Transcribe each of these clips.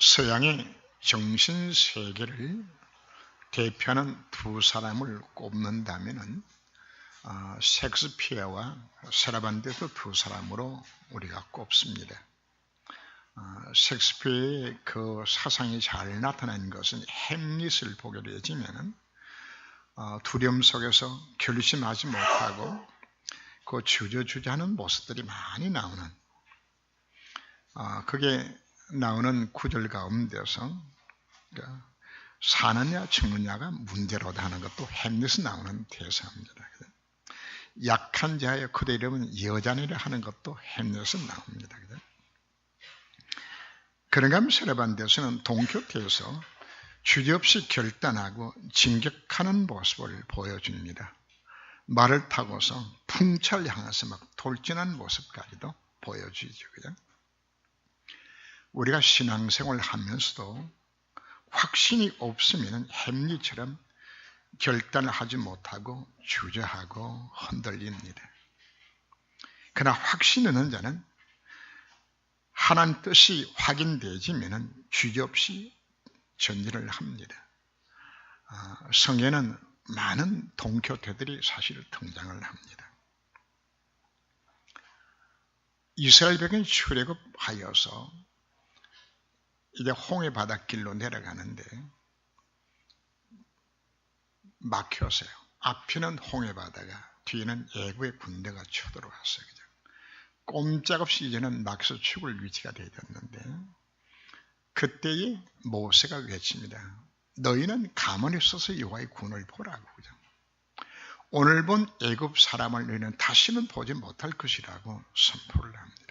서양의 정신세계를 대표하는 두 사람을 꼽는다면 셰익스피어와 세라반데스 두 사람으로 우리가 꼽습니다. 셰익스피어의 그 사상이 잘 나타난 것은 햄릿을 보게 되지만 두려움 속에서 결심하지 못하고 그 주저주저하는 모습들이 많이 나오는 그게 나오는 구절 가운데서 사느냐 죽느냐가 문제로다 하는 것도 햄릿이 나오는 대사입니다. 약한 자의 그대 이름은 여자니라 하는 것도 햄릿은 나옵니다. 그런가 하면 세라반데스는 동교태에서 주저없이 결단하고 진격하는 모습을 보여줍니다. 말을 타고서 풍차를 향해서 막 돌진하는 모습까지도 보여주죠. 그죠? 우리가 신앙생활을 하면서도 확신이 없으면 햄릿처럼 결단을 하지 못하고 주저하고 흔들립니다. 그러나 확신 있는 자는 하나님 뜻이 확인되지면 주저없이 전진을 합니다. 성에는 많은 동교태들이 사실 등장을 합니다. 이스라엘 백성이 출애굽하여서 이제 홍해 바닷길로 내려가는데 막혔어요. 앞에는 홍해 바다가 뒤에는 애굽의 군대가 쳐들어왔어요. 꼼짝없이 이제는 막혀서 죽을 위치가 되었는데 그때에 모세가 외칩니다. 너희는 가만히 서서 여호와의 군을 보라고. 오늘 본 애굽 사람을 너희는 다시는 보지 못할 것이라고 선포를 합니다.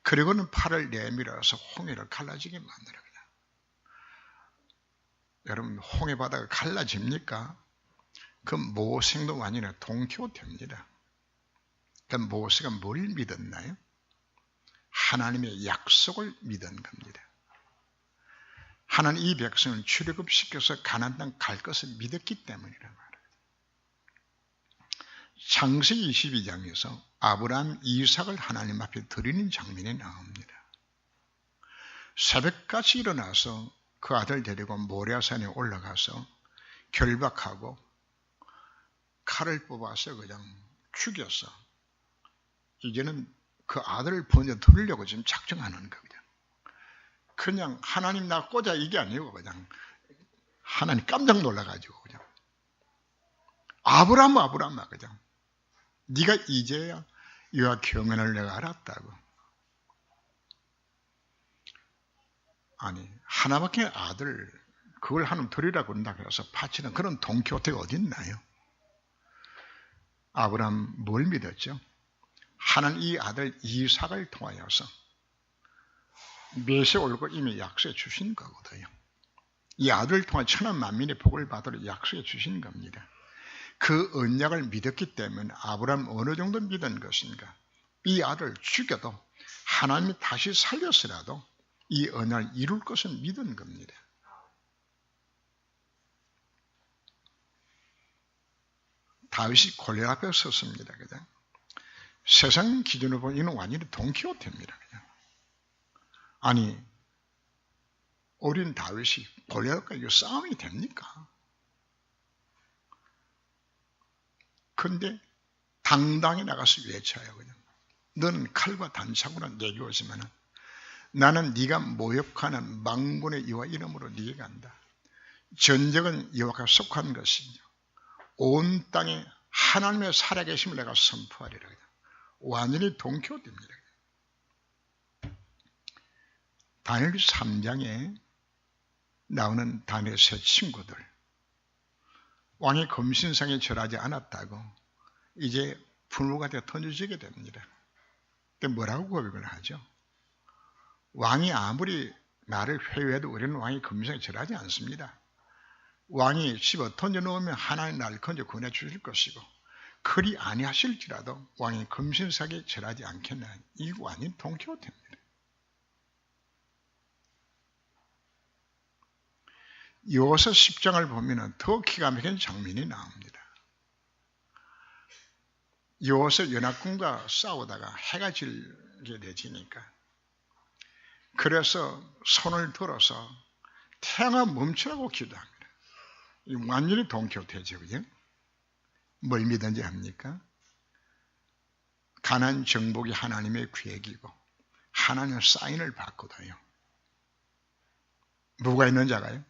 그리고는 팔을 내밀어서 홍해를 갈라지게 만들어요. 여러분, 홍해 바다가 갈라집니까? 그 모세도 완전히 동교태입니다. 그 모세가 뭘 믿었나요? 하나님의 약속을 믿은 겁니다. 하나님 이 백성을 출애굽시켜서 가나안 땅 갈 것을 믿었기 때문이라고 말합니다. 창세기 22장에서 아브라함, 이삭을 하나님 앞에 드리는 장면이 나옵니다. 새벽같이 일어나서 그 아들 데리고 모리아산에 올라가서 결박하고 칼을 뽑아서 그냥 죽였어. 이제는 그 아들을 번져 들으려고 지금 작정하는 겁니다. 그냥 하나님 나 꽂아 이게 아니고 그냥 하나님 깜짝 놀라가지고 그냥 아브라함아 그냥 네가 이제야 여호와 경연을 내가 알았다고. 아니 하나밖에 아들 그걸 하나님 드리라고 한다고 해서 바치는 그런 동교태가 어디 있나요? 아브라함 뭘 믿었죠? 하나님 이 아들 이삭을 통하여서 메시아 올 거 이미 약속해 주신 거거든요. 이 아들을 통해 천한 만민의 복을 받으러 약속해 주신 겁니다. 그 언약을 믿었기 때문에 아브라함 어느 정도 믿은 것인가? 이 아들을 죽여도 하나님이 다시 살렸으라도 이 언약을 이룰 것을 믿은 겁니다. 다윗이 골리앗 앞에 섰습니다. 그냥 세상 기준으로 보면 이는 완전히 동키호테입니다. 그냥. 아니 어린 다윗이 골리앗과 싸움이 됩니까? 근데 당당히 나가서 외쳐요. 그냥. 너는 칼과 단창으로 내게 오지만 나는 네가 모욕하는 망군의 여호와 이름으로 네게 간다. 전적은 여호와가 속한 것이며 온 땅에 하나님의 살아계심을 내가 선포하리라. 완전히 동교됩니다. 다니엘 3장에 나오는 다니엘 세 친구들 왕의 검신상에 절하지 않았다고 이제 분노가 되어 던져지게 됩니다. 근데 뭐라고 고백을 하죠? 왕이 아무리 나를 회유해도 우리는 왕의 검신상에 절하지 않습니다. 왕이 씹어 던져놓으면 하나님 나를 건져 구원해 주실 것이고 그리 아니하실지라도 왕의 검신상에 절하지 않겠나. 이 완전 동교태입니다. 여호수아 10장을 보면 더 기가 막힌 장면이 나옵니다. 여호수아 연합군과 싸우다가 해가 지게 되지니까 그래서 손을 들어서 태양아 멈추라고 기도합니다. 이 완전히 동교태죠. 그죠? 뭘 믿은지 합니까? 가나안 정복이 하나님의 계획이고 하나님의 사인을 받거든요. 뭐가 있는 자가요?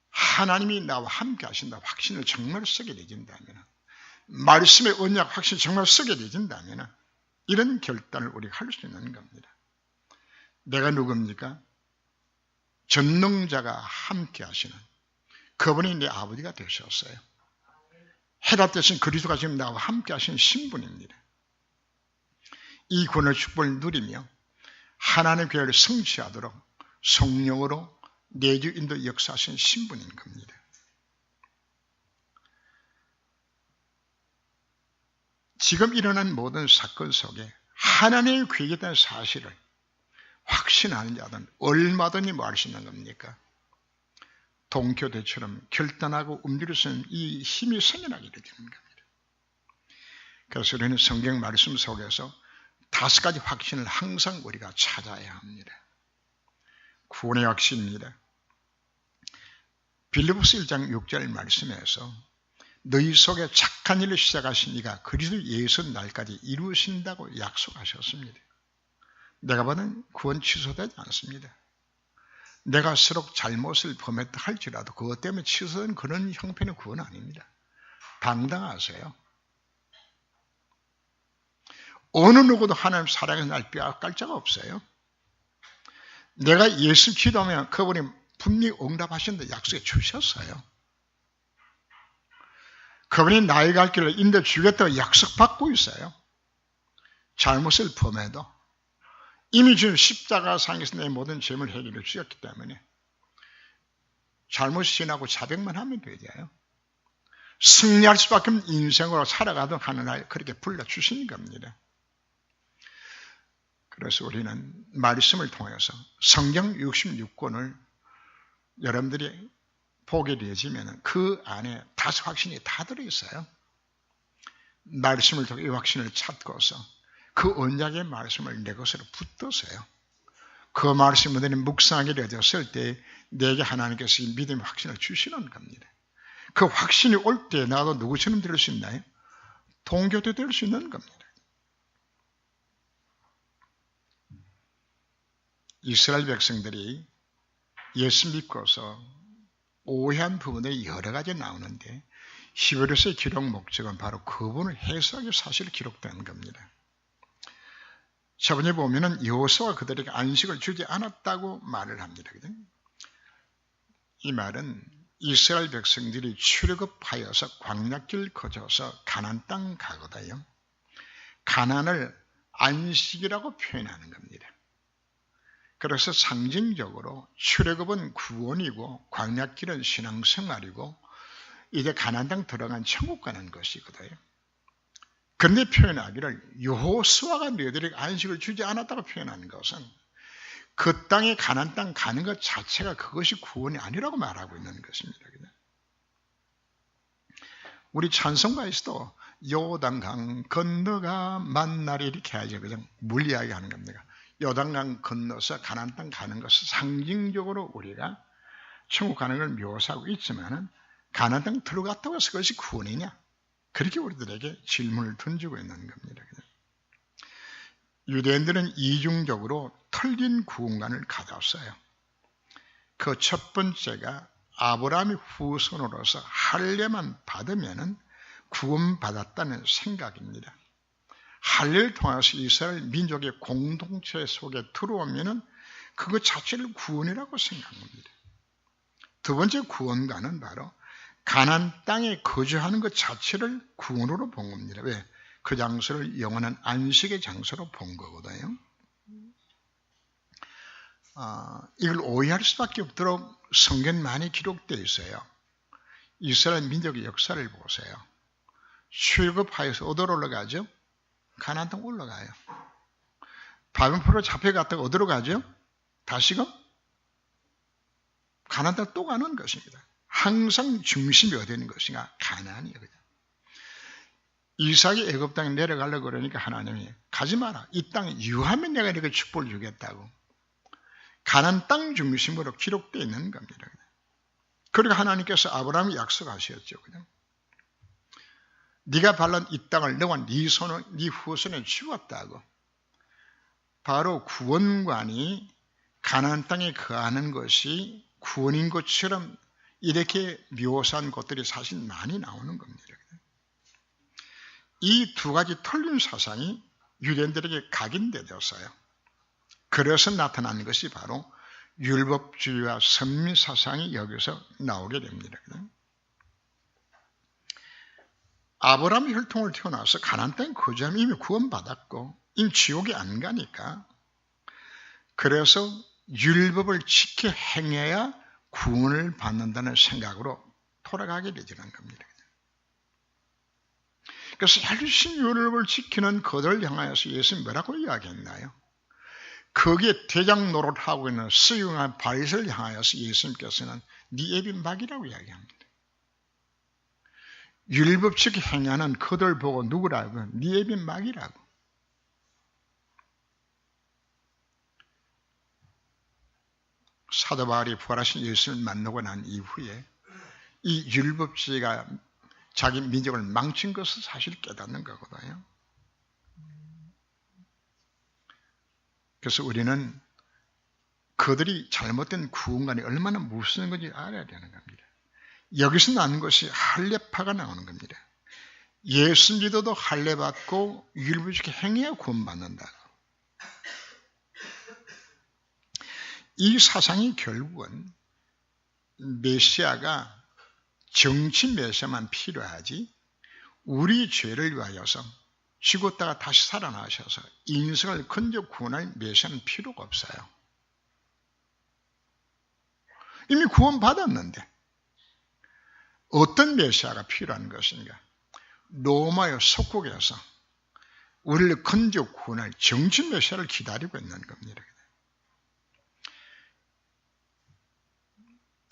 하나님이 나와 함께 하신다 확신을 정말 쓰게 되진다면, 말씀의 언약 확신을 정말 쓰게 되진다면 이런 결단을 우리가 할 수 있는 겁니다. 내가 누굽니까? 전능자가 함께 하시는 그분이 내 아버지가 되셨어요. 해답되신 그리스도가 지금 나와 함께 하시는 신분입니다. 이 구원의 축복을 누리며 하나님의 계획을 성취하도록 성령으로 내주 인도 역사하신 신분인 겁니다. 지금 일어난 모든 사건 속에 하나님의 계획이라는 사실을 확신하는 자들은 얼마든지 뭐 할 수 있는 겁니까? 동교대처럼 결단하고 움직일 수 있는 이 힘이 생겨나게 되는 겁니다. 그래서 우리는 성경 말씀 속에서 5가지 확신을 항상 우리가 찾아야 합니다. 구원의 확신입니다. 빌립보서 1장 6절 말씀에서 너희 속에 착한 일을 시작하신 이가 그리스도 예수 날까지 이루신다고 약속하셨습니다. 내가 받은 구원 취소되지 않습니다. 내가 서로 잘못을 범했다 할지라도 그것 때문에 취소된 그런 형편의 구원 아닙니다. 당당하세요. 어느 누구도 하나님 사랑에서 날 빼앗갈 자가 없어요. 내가 예수 기도하면 그분이 분명히 응답하신다 약속해 주셨어요. 그분이 나의 갈 길을 인도해 주겠다고 약속받고 있어요. 잘못을 범해도 이미 지금 십자가상에서 내 모든 죄를 해결해 주셨기 때문에 잘못 지나고 자백만 하면 되잖아요. 승리할 수밖에 없는 인생으로 살아가도록 하는 날 그렇게 불러주신 겁니다. 그래서 우리는 말씀을 통해서 성경 66권을 여러분들이 보게 되지면 그 안에 5 확신이 다 들어있어요. 말씀을 통해 이 확신을 찾고서 그 언약의 말씀을 내 것으로 붙드세요. 그 말씀을 묵상하게 되었을 때 내게 하나님께서 이 믿음의 확신을 주시는 겁니다. 그 확신이 올 때 나도 누구처럼 될 수 있나요? 동교도 될 수 있는 겁니다. 이스라엘 백성들이 예수 믿고서 오해한 부분들이 여러 가지 나오는데 히브리서의 기록 목적은 바로 그분을 해석하기 위해 사실 기록된 겁니다. 저번에 보면은 여호수아가 그들에게 안식을 주지 않았다고 말을 합니다. 이 말은 이스라엘 백성들이 출애굽하여서 광야길 거쳐서 가나안 땅 가거든요. 가나안을 안식이라고 표현하는 겁니다. 그래서 상징적으로 출애굽은 구원이고 광야길은 신앙생활이고 이제 가나안 땅 들어간 천국 가는 것이거든요. 그런데 표현하기를 여호수아가 너희들에게 안식을 주지 않았다고 표현하는 것은 그 땅에 가나안 땅 가는 것 자체가 그것이 구원이 아니라고 말하고 있는 것입니다. 우리 찬송가에서도 요단강 건너가 만나리 이렇게 하죠. 그냥 물 이야기하는 겁니다. 요단강 건너서 가나안 땅 가는 것은 상징적으로 우리가 천국 가는 걸 묘사하고 있지만은 가나안 땅 들어갔다고 해서 그것이 구원이냐? 그렇게 우리들에게 질문을 던지고 있는 겁니다. 유대인들은 이중적으로 틀린 구원관을 가졌어요. 그 첫 번째가 아브라함의 후손으로서 할례만 받으면 구원받았다는 생각입니다. 할례를 통해서 이스라엘 민족의 공동체 속에 들어오면 그것 자체를 구원이라고 생각합니다. 두 번째 구원관은 바로 가나안 땅에 거주하는 것 자체를 구원으로 본 겁니다. 왜? 그 장소를 영원한 안식의 장소로 본 거거든요. 이걸 오해할 수밖에 없도록 성경 많이 기록되어 있어요. 이스라엘 민족의 역사를 보세요. 출애굽하여서 어디로 올라가죠? 가나안 땅 올라가요. 바벨론으로 잡혀갔다가 어디로 가죠? 다시금 가나안 땅 또 가는 것입니다. 항상 중심이 어디 있는 것인가? 가나안이에요. 이삭이 애굽 땅에 내려가려고 그러니까 하나님이 가지 마라. 이 땅에 유하면 내가 네게 축복을 주겠다고. 가나안 땅 중심으로 기록되어 있는 겁니다. 그리고 하나님께서 아브라함이 약속하셨죠. 그냥 네가 밟은 이 땅을 너와 네 후손에 주었다고. 바로 구원관이 가나안 땅에 거하는 것이 구원인 것처럼 이렇게 묘사한 것들이 사실 많이 나오는 겁니다. 이 두 가지 틀린 사상이 유대인들에게 각인되었어요. 그래서 나타난 것이 바로 율법주의와 선미사상이 여기서 나오게 됩니다. 아브라함 혈통을 태어나서 가나안 땅에 거주하면 이미 구원받았고 이미 지옥에 안 가니까, 그래서 율법을 지켜 행해야 구원을 받는다는 생각으로 돌아가게 되지는 겁니다. 그래서 열심히 율법을 지키는 그들을 향하여서 예수님이 뭐라고 이야기했나요? 거기에 대장 노릇하고 있는 수용한 바리새인을 향하여서 예수님께서는 네 애비 막이라고 이야기합니다. 율법적 행하는 그들 보고 누구라고? 네 애비 막이라고. 사도 바울이 부활하신 예수를 만나고 난 이후에 이 율법주의가 자기 민족을 망친 것을 사실 깨닫는 거거든요. 그래서 우리는 그들이 잘못된 구원관이 얼마나 무서운 건지 알아야 되는 겁니다. 여기서 나는 것이 할례파가 나오는 겁니다. 예수 믿어도 할례받고 율법적인 행해야 구원받는다고. 이 사상이 결국은 메시아가 정치 메시아만 필요하지 우리 죄를 위하여서 죽었다가 다시 살아나셔서 인생을 건져 구원할 메시아는 필요가 없어요. 이미 구원받았는데 어떤 메시아가 필요한 것인가? 로마의 속국에서 우리를 건져 구원할 정치 메시아를 기다리고 있는 겁니다.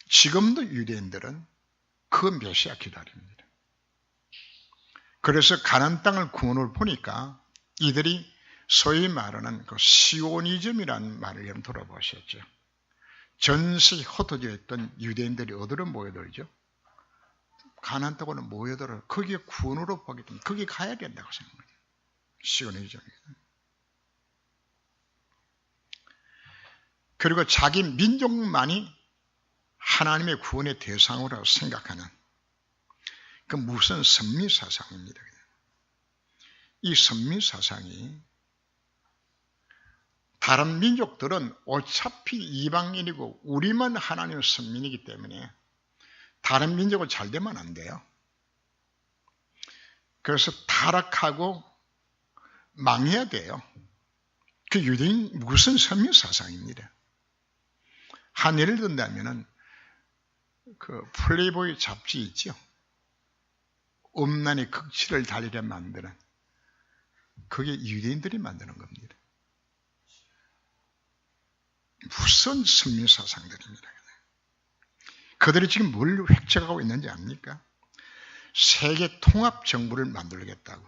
지금도 유대인들은 그 메시아 기다립니다. 그래서 가나안 땅을 구원을 보니까 이들이 소위 말하는 그 시오니즘이라는 말을 여러분 들어보셨죠. 전시 흩어져 있던 유대인들이 어디로 모여들죠? 가나안 땅으로 모여들어 거기에 구원으로 보기 때문에 거기 가야 된다고 생각해요. 시오니즘입니다. 그리고 자기 민족만이 하나님의 구원의 대상으로 생각하는 그 무슨 선미사상입니다. 이 선미사상이 다른 민족들은 어차피 이방인이고 우리만 하나님의 선민이기 때문에 다른 민족은 잘 되면 안 돼요. 그래서 타락하고 망해야 돼요. 그 유대인 무슨 선미사상입니다. 한 예를 든다면은 그 플레이보이 잡지 있죠. 음란의 극치를 달리게 만드는 그게 유대인들이 만드는 겁니다. 무슨 선민사상들입니다. 그들이 지금 뭘 획책하고 있는지 압니까? 세계 통합 정부를 만들겠다고.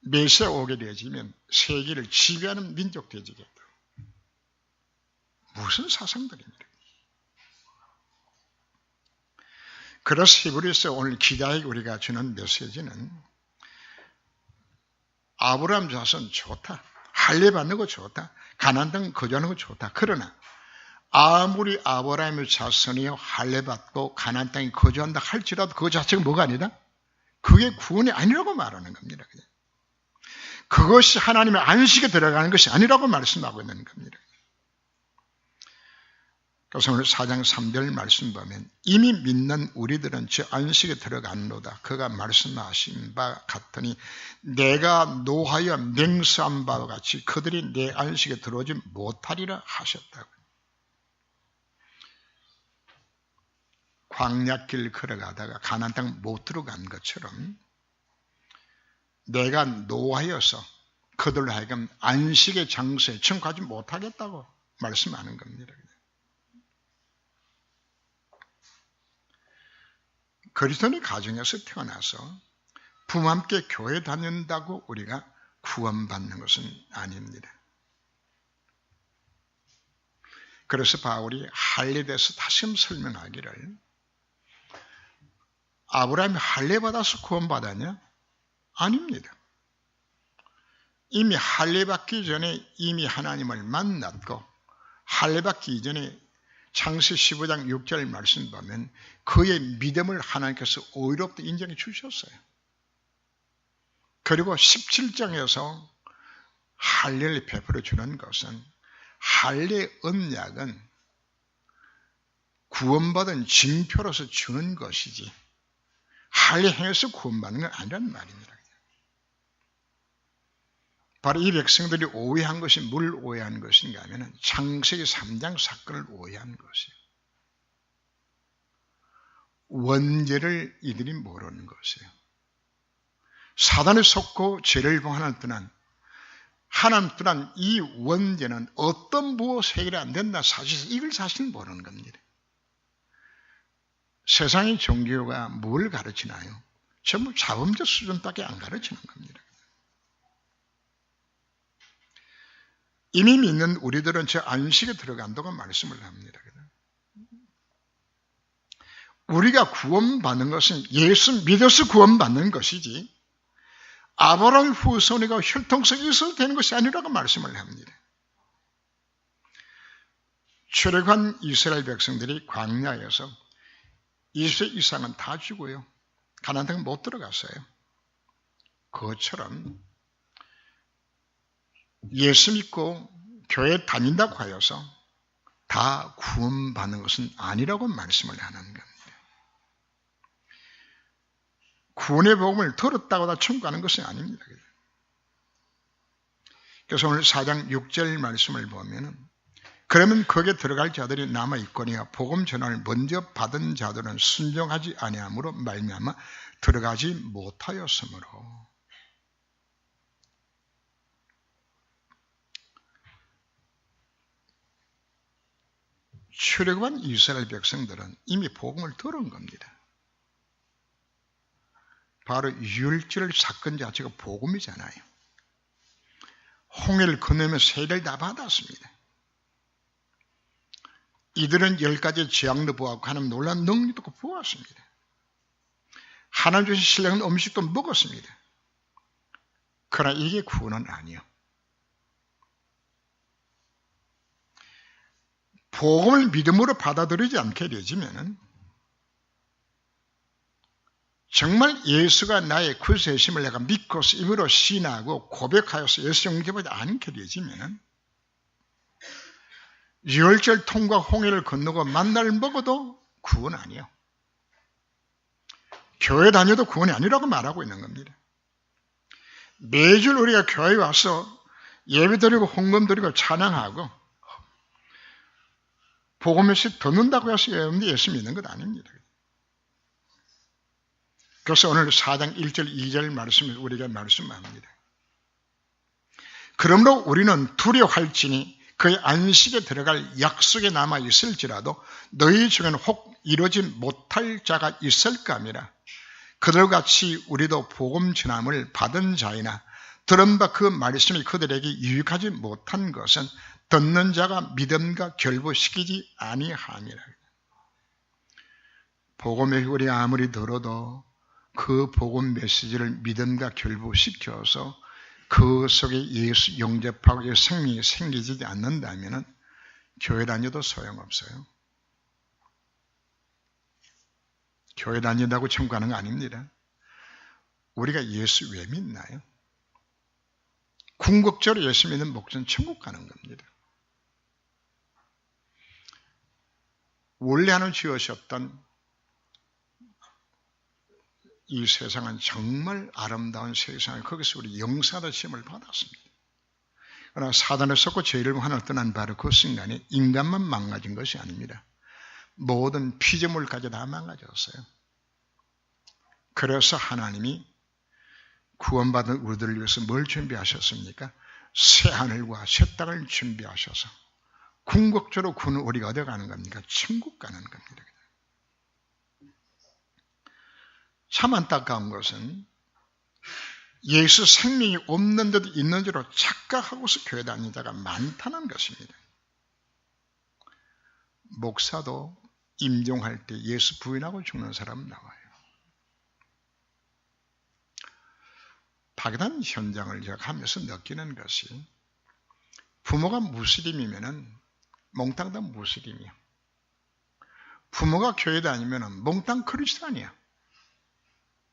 메시아 오게 되어지면 세계를 지배하는 민족 되지겠다고. 무슨 사상들입니다. 그래서 히브리서 오늘 기다에 우리가 주는 메시지는 아브라함 자손 좋다. 할례 받는 거 좋다. 가나안 땅 거주하는 거 좋다. 그러나 아무리 아브라함의 자손이요 할례 받고 가나안 땅에 거주한다 할지라도 그 자체가 뭐가 아니다? 그게 구원이 아니라고 말하는 겁니다. 그것이 하나님의 안식에 들어가는 것이 아니라고 말씀하고 있는 겁니다. 그래서 오늘 4장 3절 말씀 보면 이미 믿는 우리들은 저 안식에 들어갔노다. 그가 말씀하신 바 같으니 내가 노하여 맹세한 바와 같이 그들이 내 안식에 들어오지 못하리라 하셨다고. 광야길 걸어가다가 가나안 땅 못 들어간 것처럼 내가 노하여서 그들로 하여금 안식의 장소에 청구하지 못하겠다고 말씀하는 겁니다. 그리스도인의 가정에서 태어나서 부모와 함께 교회 다닌다고 우리가 구원받는 것은 아닙니다. 그래서 바울이 할례에 대해서 다시 설명하기를, 아브라함이 할례 받아서 구원받았냐? 아닙니다. 이미 할례 받기 전에 이미 하나님을 만났고, 할례 받기 이전에 창세기 15장 6절 말씀 보면 그의 믿음을 하나님께서 오히려부터 인정해 주셨어요. 그리고 17장에서 할례를 베풀어 주는 것은, 할례 언약은 구원받은 징표로서 주는 것이지 할례 행해서 구원받는 건 아니란 말입니다. 바로 이 백성들이 오해한 것이 뭘 오해한 것인가 하면 창세기 3장 사건을 오해한 것이에요. 원죄를 이들이 모르는 것이에요. 사단에 속고 죄를 하나님 떠난 이 원죄는 어떤 무엇 해결이 안 된다, 사실 이걸 사실 모르는 겁니다. 세상의 종교가 뭘 가르치나요? 전부 자범죄 수준밖에 안 가르치는 겁니다. 이미 믿는 우리들은 저 안식에 들어간다고 말씀을 합니다. 우리가 구원받는 것은 예수 믿어서 구원받는 것이지 아브라함 후손이가 혈통성이 있어도 되는 것이 아니라고 말씀을 합니다. 출애굽한 이스라엘 백성들이 광야에서 20세 이상은 다 죽어요. 가나안 땅에 못 들어갔어요. 그것처럼 예수 믿고 교회 다닌다고 하여서 다 구원받는 것은 아니라고 말씀을 하는 겁니다. 구원의 복음을 들었다고 다 천국 가는 것은 아닙니다. 그래서 오늘 4장 6절 말씀을 보면, 그러면 거기에 들어갈 자들이 남아있거니와 복음 전환을 먼저 받은 자들은 순종하지 아니함으로 말미암아 들어가지 못하였으므로. 출애굽한 이스라엘 백성들은 이미 복음을 들은 겁니다. 바로 유월절 사건 자체가 복음이잖아요. 홍해를 건너며 세례를 다 받았습니다. 이들은 10가지 재앙도 보았고 하나님 놀라운 능력도 보았습니다. 하나님 주신 신령한 음식도 먹었습니다. 그러나 이게 구원은 아니요. 복음을 믿음으로 받아들이지 않게 되지면은 정말 예수가 나의 구세심을 내가 믿고서 입으로 신하고 고백하여서 예수 영접하지 않게 되지면은 유월절 통과 홍해를 건너고 만나를 먹어도 구원 아니에요. 교회 다녀도 구원이 아니라고 말하고 있는 겁니다. 매주 우리가 교회에 와서 예배 드리고 헌금 드리고 찬양하고 복음에서 듣는다고 해서 여러분들이 예수 믿는 것 아닙니다. 그래서 오늘 4장 1절 2절 말씀을 우리가 말씀합니다. 그러므로 우리는 두려워할지니 그의 안식에 들어갈 약속에 남아 있을지라도 너희 중에는 혹 이루지 못할 자가 있을까 하미라. 그들같이 우리도 복음 전함을 받은 자이나 들은 바 그 말씀이 그들에게 유익하지 못한 것은 듣는 자가 믿음과 결부시키지 아니함이라. 복음의 우리 아무리 들어도 그 복음 메시지를 믿음과 결부시켜서 그 속에 예수 영접하고 생명이 생기지 않는다면 교회 다녀도 소용없어요. 교회 다닌다고 천국 가는 거 아닙니다. 우리가 예수 왜 믿나요? 궁극적으로 예수 믿는 목적은 천국 가는 겁니다. 원래 하나님 지으셨던 이 세상은 정말 아름다운 세상을 거기서 우리 영사의 시험을 받았습니다. 그러나 사단에 썩고 죄를 하나를 떠난 바로 그 순간에 인간만 망가진 것이 아닙니다. 모든 피조물까지 다 망가졌어요. 그래서 하나님이 구원받은 우리들을 위해서 뭘 준비하셨습니까? 새 하늘과 새 땅을 준비하셔서 궁극적으로 그는 우리가 어디 가는 겁니까? 천국 가는 겁니다. 참 안타까운 것은 예수 생명이 없는 데도 있는 줄로 착각하고서 교회 다니는 자가 많다는 것입니다. 목사도 임종할 때 예수 부인하고 죽는 사람 나와요. 파괴된 현장을 제가 하면서 느끼는 것이 부모가 무슬림이면은 몽땅 다 무슬림이야. 부모가 교회 다니면은 몽땅 크리스찬이야.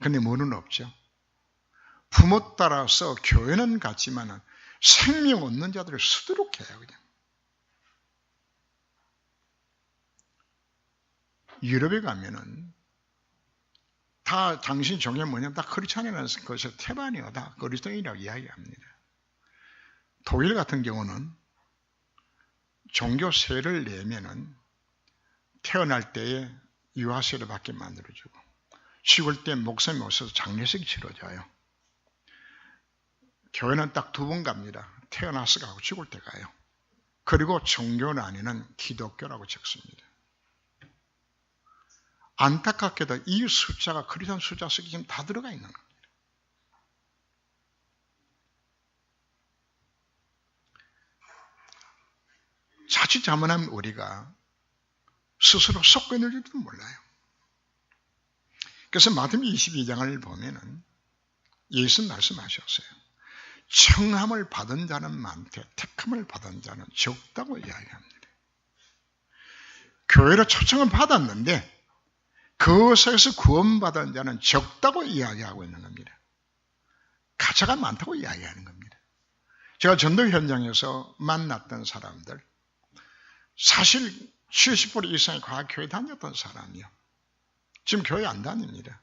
근데 뭐는 없죠. 부모 따라서 교회는 같지만은 생명 없는 자들을 수두룩해요. 그냥. 유럽에 가면은 다 당신 종이 뭐냐면 다 크리스찬이라는 것이 태반이요. 다 그리스도인이라고 이야기합니다. 독일 같은 경우는 종교세를 내면은 태어날 때에 유아세를 받게 만들어주고 죽을 때 목사님이 오셔서 장례식이 치러져요. 교회는 딱 2번 갑니다. 태어나서 가고 죽을 때 가요. 그리고 종교는 아니는 기독교라고 적습니다. 안타깝게도 이 숫자가 크리스천 숫자 속에 지금 다 들어가 있는 겁니다. 자칫 잘못하면 우리가 스스로 썩고 있는지도 몰라요. 그래서 마태복음 22장을 보면은 예수 말씀하셨어요. 청함을 받은 자는 많되 택함을 받은 자는 적다고 이야기합니다. 교회로 초청을 받았는데 그것에서 구원받은 자는 적다고 이야기하고 있는 겁니다. 가짜가 많다고 이야기하는 겁니다. 제가 전도 현장에서 만났던 사람들, 사실 70% 이상이 과거 교회 다녔던 사람이요. 지금 교회 안 다닙니다.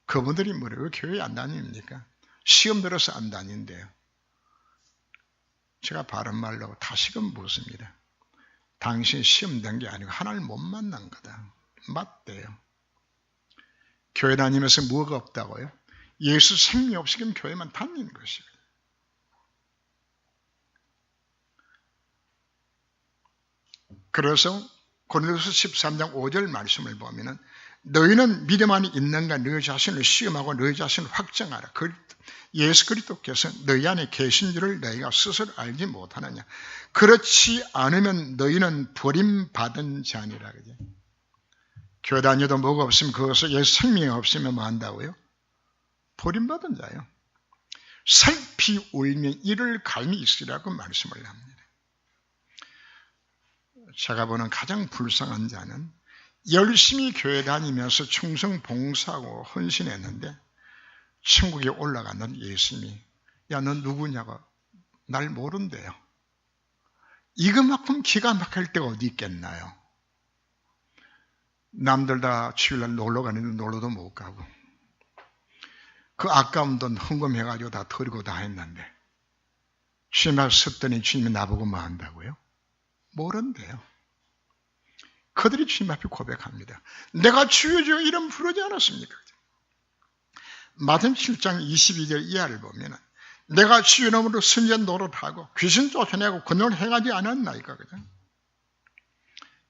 그분들이 뭐래요? 왜 교회 안 다닙니까? 시험 들어서 안 다닌대요. 제가 바른 말로 다시금 묻습니다. 당신 시험 된 게 아니고 하나님을 못 만난 거다. 맞대요. 교회 다니면서 뭐가 없다고요? 예수 생명 없이면 교회만 다니는 것이에요. 그래서 고린도서 13장 5절 말씀을 보면은 너희는 믿음 안에 있는가 너희 자신을 시험하고 너희 자신을 확정하라. 예수 그리스도께서 너희 안에 계신 줄을 너희가 스스로 알지 못하느냐. 그렇지 않으면 너희는 버림받은 자니라. 그죠? 교회 다녀도 뭐가 없으면 그것을 예수 생명이 없으면 뭐 한다고요? 버림받은 자요. 살피 울며 이를 갈미 있으리라고 말씀을 합니다. 제가 보는 가장 불쌍한 자는 열심히 교회 다니면서 충성 봉사하고 헌신했는데 천국에 올라가는 예수님이 야, 너 누구냐고 날 모른대요. 이것만큼 기가 막힐 데가 어디 있겠나요? 남들 다 주일날 놀러 가는데 놀러도 못 가고 그 아까운 돈 헌금해가지고 다 털고 다 했는데 주님 앞에 섰더니 주님이 나보고 뭐 한다고요? 모른대요. 그들이 주님 앞에 고백합니다. 내가 주여 주여 이름 부르지 않았습니까? 마태복음 7장 22절 이하를 보면 내가 주의 이름으로 선지자 노릇하고 귀신 쫓아내고 그놈을 행하지 않았나이까? 그죠?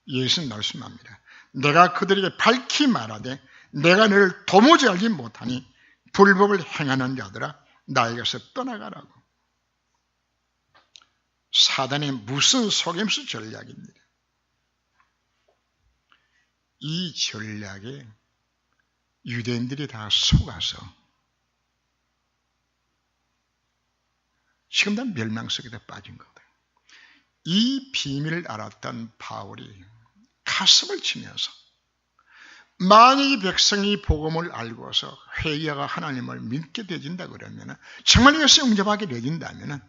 예수는 말씀합니다. 내가 그들에게 밝히 말하되 내가 너를 도무지 알지 못하니 불법을 행하는 자들아 나에게서 떠나가라고. 사단의 무슨 속임수 전략입니다. 이 전략에 유대인들이 다 속아서 지금 다 멸망 속에 빠진 거다. 이 비밀을 알았던 바울이 가슴을 치면서 만약 이 백성이 복음을 알고서 회개하고 하나님을 믿게 되진다 그러면 정말 이것을 응접하게 되진다면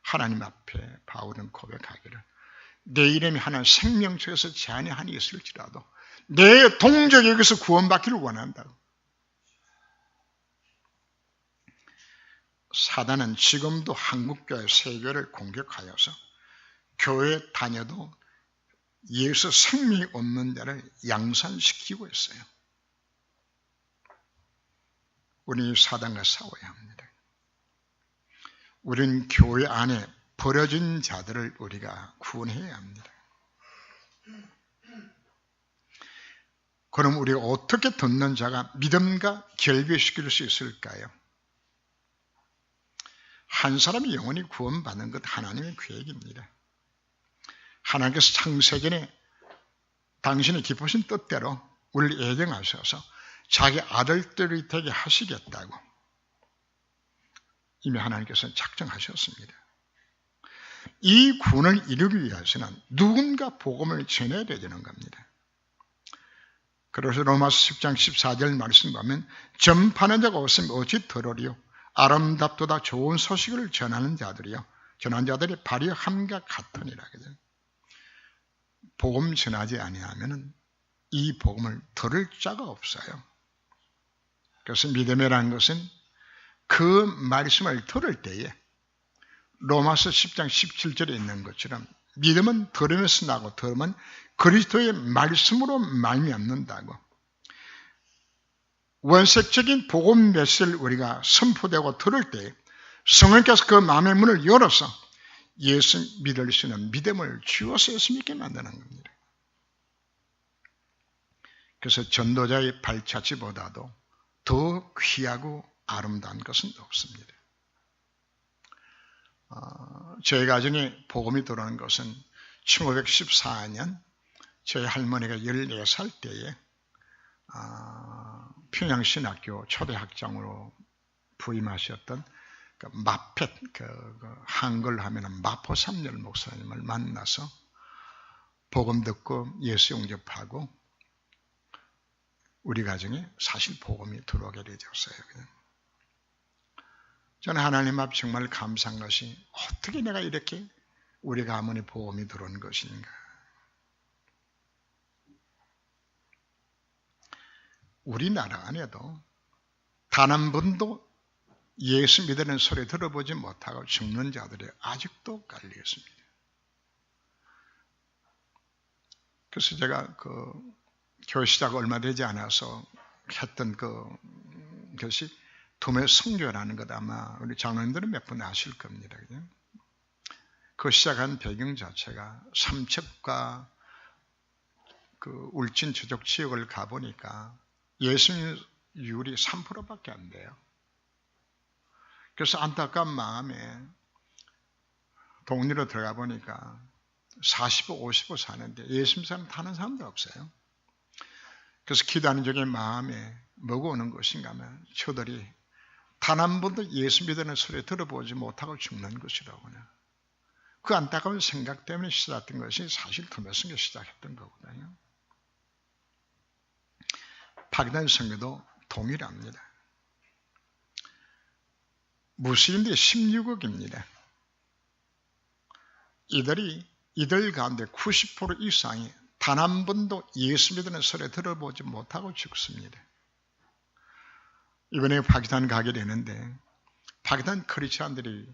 하나님 앞에 바울은 고백하기를 내 이름이 하나님 생명책에서 제한이 한이 있을지라도 내 동족이 여기서 구원받기를 원한다고. 사단은 지금도 한국교회 세교를 공격하여서 교회 다녀도 예수 생명이 없는 자를 양산시키고 있어요. 우리는 사단과 싸워야 합니다. 우리는 교회 안에 버려진 자들을 우리가 구원해야 합니다. 그럼 우리가 어떻게 듣는 자가 믿음과 결별시킬 수 있을까요? 한 사람이 영원히 구원받는 것 하나님의 계획입니다. 하나님께서 창세전에 당신의 기쁘신 뜻대로 우리를 예정하셔서 자기 아들들이 되게 하시겠다고 이미 하나님께서는 작정하셨습니다. 이 구원을 이루기 위해서는 누군가 복음을 전해야 되는 겁니다. 그래서 로마서 10장 14절 말씀 보면 전파하는 자가 없으면 어찌 들으리요. 아름답도다 좋은 소식을 전하는 자들이요. 전하는 자들이 발이 함과 같으니라. 복음 전하지 아니하면 이 복음을 들을 자가 없어요. 그래서 믿음이라는 것은 그 말씀을 들을 때에 로마서 10장 17절에 있는 것처럼 믿음은 들으면서 나고 들으면 그리스도의 말씀으로 말미암는다고. 원색적인 복음 메시지를 우리가 선포되고 들을 때 성령께서 그 마음의 문을 열어서 예수 믿을 수 있는 믿음을 주어서 예수 믿게 만드는 겁니다. 그래서 전도자의 발자취보다도 더 귀하고 아름다운 것은 없습니다. 저희 가정에 복음이 들어오는 것은 1514년 저희 할머니가 14살 때에 평양신학교 초대학장으로 부임하셨던 그 마펫, 한글 하면 마포삼열 목사님을 만나서 복음 듣고 예수 영접하고 우리 가정에 사실 복음이 들어오게 되었어요. 저는 하나님 앞 정말 감사한 것이 어떻게 내가 이렇게 우리 가문에 복음이 들어온 것인가. 우리나라 안에도 단 한 번도 예수 믿는 소리 들어보지 못하고 죽는 자들이 아직도 깔려 있습니다. 그래서 제가 교회 시작 얼마 되지 않아서 했던 것이 도매 성교라는 것 아마 우리 장로님들은 몇 분 아실 겁니다. 그죠? 그 시작한 배경 자체가 삼척과 울진 저쪽 지역을 가보니까 예수님율이 3%밖에 안 돼요. 그래서 안타까운 마음에 동리로 들어가 보니까 40호, 50호 사는데 예수님 사람 타는 사람도 없어요. 그래서 기도하는 중에 마음에 뭐가 오는 것인가 하면 저들이 단 한 번도 예수 믿는 소리 들어보지 못하고 죽는 것이라고요. 그 안타까운 생각 때문에 시작된 것이 사실 도매성교 시작했던 거거든요. 파기단 성교도 동일합니다. 무슬림들이 16억입니다. 이들 가운데 90% 이상이 단 한 번도 예수 믿는 소리 들어보지 못하고 죽습니다. 이번에 파기스탄 가게 되는데 파기스탄 크리스찬들이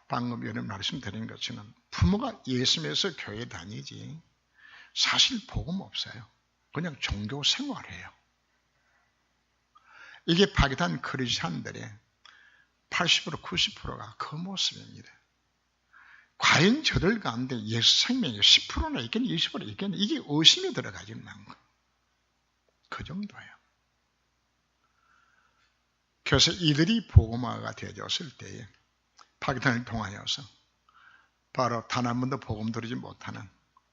방금 여러분 말씀드린 것처럼 부모가 예수 믿어서 교회 다니지 사실 복음 없어요. 그냥 종교 생활해요. 이게 파기스탄 크리스찬들의 80% 90%가 그 모습입니다. 과연 저들 가운데 예수 생명이 10%나 있겠니 20% 있겠니 이게 의심이 들어가지는 않고 그 정도예요. 그래서 이들이 복음화가 되어졌을 때에 파기스탄을 통하여서 바로 단 한 번도 복음 들으지 못하는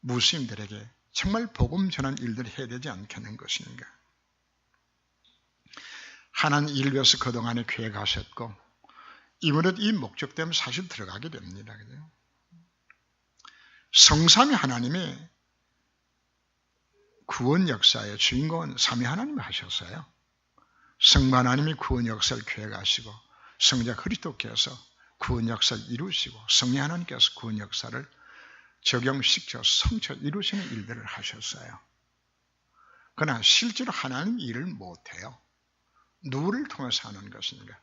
무슬림들에게 정말 복음 전한 일들을 해야 되지 않겠는 것인가. 하나님 일 위해서 그동안에 교회 가셨고 이번에도 이 목적 때문에 사실 들어가게 됩니다. 그죠? 성삼위 하나님의 구원 역사의 주인공은 삼위 하나님이 하셨어요. 성부 하나님이 구원 역사를 교회 가시고 성자 그리스도께서 구원 역사를 이루시고 성령 하나님께서 구원 역사를 적용시켜 성취 이루시는 일들을 하셨어요. 그러나 실제로 하나님 일을 못해요. 누구를 통해서 하는 것인가?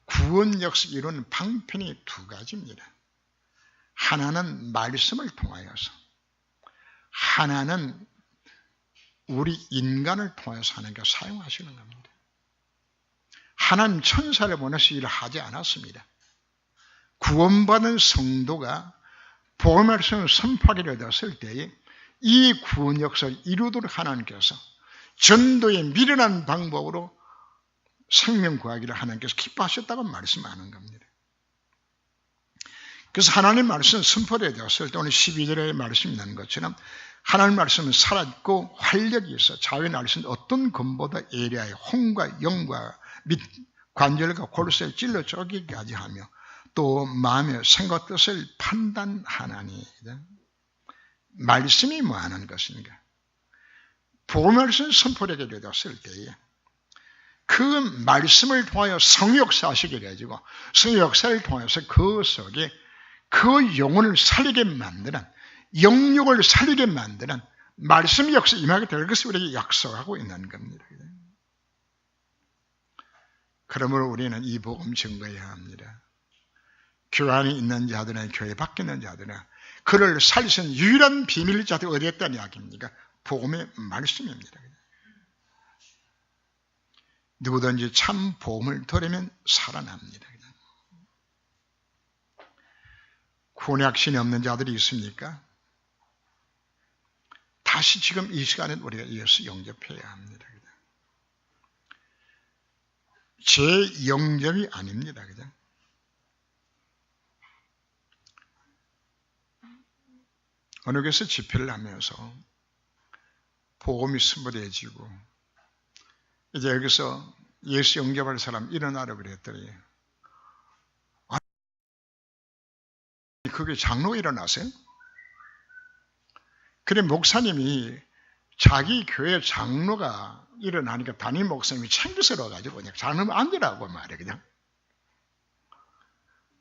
구원 역사를 이루는 방편이 두 가지입니다. 하나는 말씀을 통하여서 하나는 우리 인간을 통해서 하나님께 사용하시는 겁니다. 하나님 천사를 보내서 일을 하지 않았습니다. 구원받은 성도가 복음의 말씀을 선포하게 되었을 때에 이 구원 역사를 이루도록 하나님께서 전도에 미련한 방법으로 생명 구하기를 하나님께서 기뻐하셨다고 말씀하는 겁니다. 그래서 하나님 말씀은 선포되어 되었을 때 오늘 12절의 말씀이 있는 것처럼 하나님 말씀은 살아있고 활력이 있어 자유의 날씨는 어떤 검보다 예리하여 혼과 영과 및 관절과 골수에 찔러 쪼개기까지 하며 또 마음의 생각 뜻을 판단하나니. 말씀이 뭐 하는 것인가? 복음 말씀이 선포되게 되었을 때에 그 말씀을 통하여 성역사하시게 되어지고 성역사를 통해서 그 속에 그 영혼을 살리게 만드는 영육을 살리게 만드는 말씀의 역사 임하게 될 것을 우리에게 약속하고 있는 겁니다. 그러므로 우리는 이 복음 증거해야 합니다. 교회 안에 있는 자들이나 교회 밖에 있는 자들이나 그를 살리신 유일한 비밀 자들이 어디에 있다는 이야기입니까? 복음의 말씀입니다. 누구든지 참 복음을 들으면 살아납니다. 구원의 확신이 없는 자들이 있습니까? 다시 지금 이 시간에 우리가 예수 영접해야 합니다. 제 영접이 아닙니다. 그죠? 어느 교회에서 집회를 하면서 복음이 선포되어지고 이제 여기서 예수 영접할 사람 일어나라고 그랬더니 그게 장로가 일어나세요? 그래 목사님이 자기 교회 장로가 일어나니까 담임 목사님이 챙겨서러가지고 그냥 장로는 앉으라고 말해 그냥.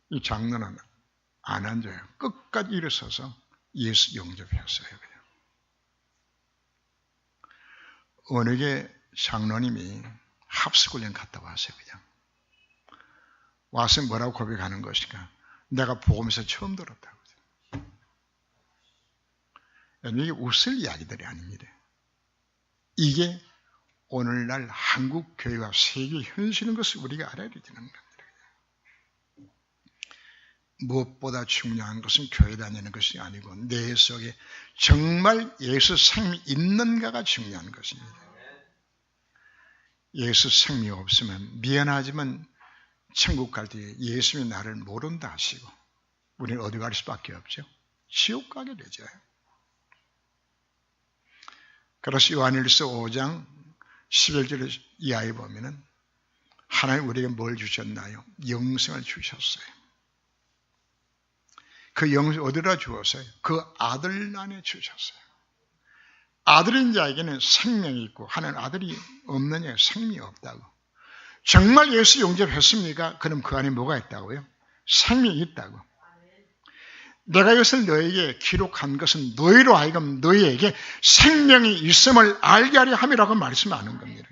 이 장로는 안 앉아요. 끝까지 일어서서 예수 영접했어요. 그냥. 어느 게 장로님이 합숙훈련 갔다 왔어요. 그냥. 와서 뭐라고 고백하는 것인가? 내가 복음에서 처음 들었다고. 이게 웃을 이야기들이 아닙니다. 이게 오늘날 한국 교회와 세계 현실인 것을 우리가 알아야 되는 겁니다. 무엇보다 중요한 것은 교회 다니는 것이 아니고 내 속에 정말 예수 생명이 있는가가 중요한 것입니다. 예수 생명이 없으면 미안하지만 천국 갈 때 예수님이 나를 모른다 하시고 우리는 어디 갈 수밖에 없죠. 지옥 가게 되죠. 그래서 요한일서 5장 11절 이하에 보면은 하나님 우리에게 뭘 주셨나요? 영생을 주셨어요. 그 영생 어디다 주었어요? 그 아들 안에 주셨어요. 아들인 자에게는 생명이 있고 하나님 아들이 없느냐? 생명이 없다고. 정말 예수 영접했습니까? 그럼 그 안에 뭐가 있다고요? 생명이 있다고. 내가 이것을 너에게 기록한 것은 너희로 하여금 너희에게 생명이 있음을 알게 하려 함이라고 말씀하는 겁니다.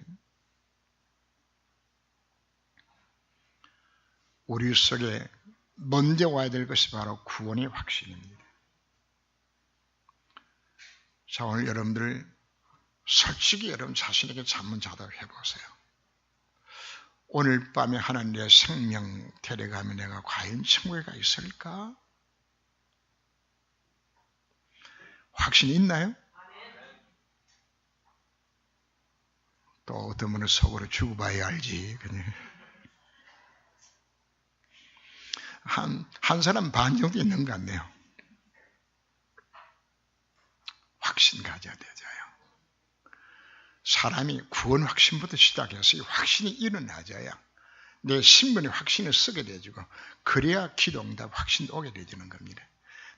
우리 속에 먼저 와야 될 것이 바로 구원의 확신입니다. 자, 오늘 여러분들 솔직히 여러분 자신에게 자문자답 해보세요. 오늘 밤에 하나님 내 생명 데려가면 내가 과연 천국에 가 있을까? 확신이 있나요? 또 어떤 분은 속으로 죽어봐야 알지. 한 사람 반 정도 있는 것 같네요. 확신 가져야 되잖아요. 사람이 구원 확신부터 시작해서 이 확신이 일어나져야 내 신분의 확신을 쓰게 되지고 그래야 기도응답 확신도 오게 되지는 겁니다.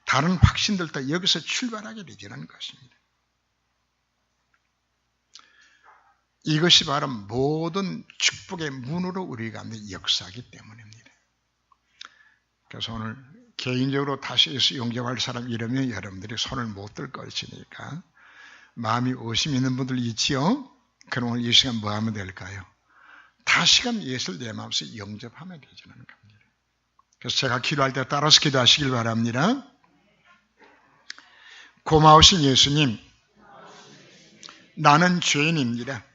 다른 확신들도 여기서 출발하게 되지는 것입니다. 이것이 바로 모든 축복의 문으로 우리가 역사하기 때문입니다. 그래서 오늘 개인적으로 다시 예수 영접할 사람 이러면 여러분들이 손을 못 들 것이니까 마음이 의심 있는 분들 있지요? 그럼 오늘 이 시간 뭐 하면 될까요? 다시금 예수를 내 마음속에 영접하면 되지는 겁니다. 그래서 제가 기도할 때 따라서 기도하시길 바랍니다. 고마우신 예수님, 나는 죄인입니다.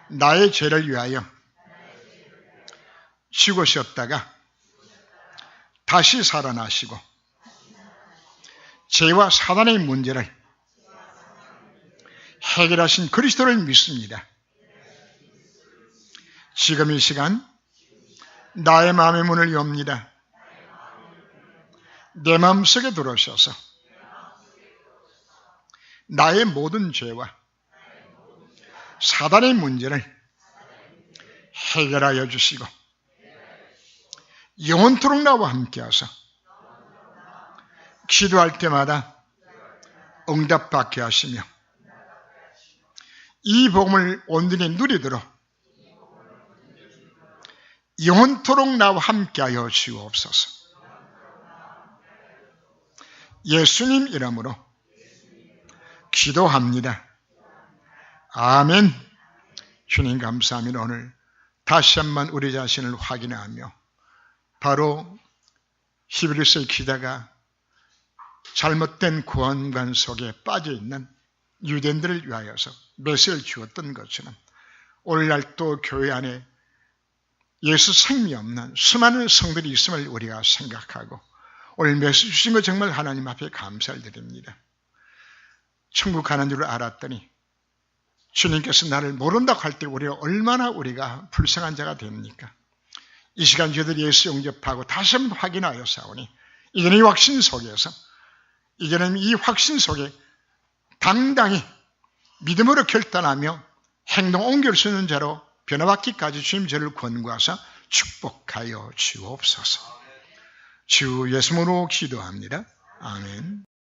나의 죄를 위하여 죽으셨다가 다시 살아나시고 죄와 사단의 문제를 해결하신 그리스도를 믿습니다. 지금 이 시간 나의 마음의 문을 엽니다. 내 마음속에 들어오셔서 나의 모든 죄와 사단의 문제를 해결하여 주시고 영원토록 나와 함께하사 기도할 때마다 응답받게 하시며 이 복음을 온전히 누리도록 영원토록 나와 함께하여 주옵소서. 예수님 이름으로 기도합니다. 아멘. 주님 감사합니다. 오늘 다시 한번 우리 자신을 확인하며 바로 히브리서의 기자가 잘못된 구원관 속에 빠져있는 유대인들을 위하여서 메시지를 주었던 것처럼 오늘날 또 교회 안에 예수 생명이 없는 수많은 성들이 있음을 우리가 생각하고 오늘 메시지 주신 것 정말 하나님 앞에 감사를 드립니다. 천국 가는 줄 알았더니 주님께서 나를 모른다고 할 때 우리가 불쌍한 자가 됩니까? 이 시간 저희들이 예수 영접하고 다시 한번 확인하여 싸우니 이제는 이 확신 속에서 당당히 믿음으로 결단하며 행동 옮길 수 있는 자로 변화받기까지 주님 저를 권고하사 축복하여 주옵소서. 주 예수님으로 기도합니다. 아멘.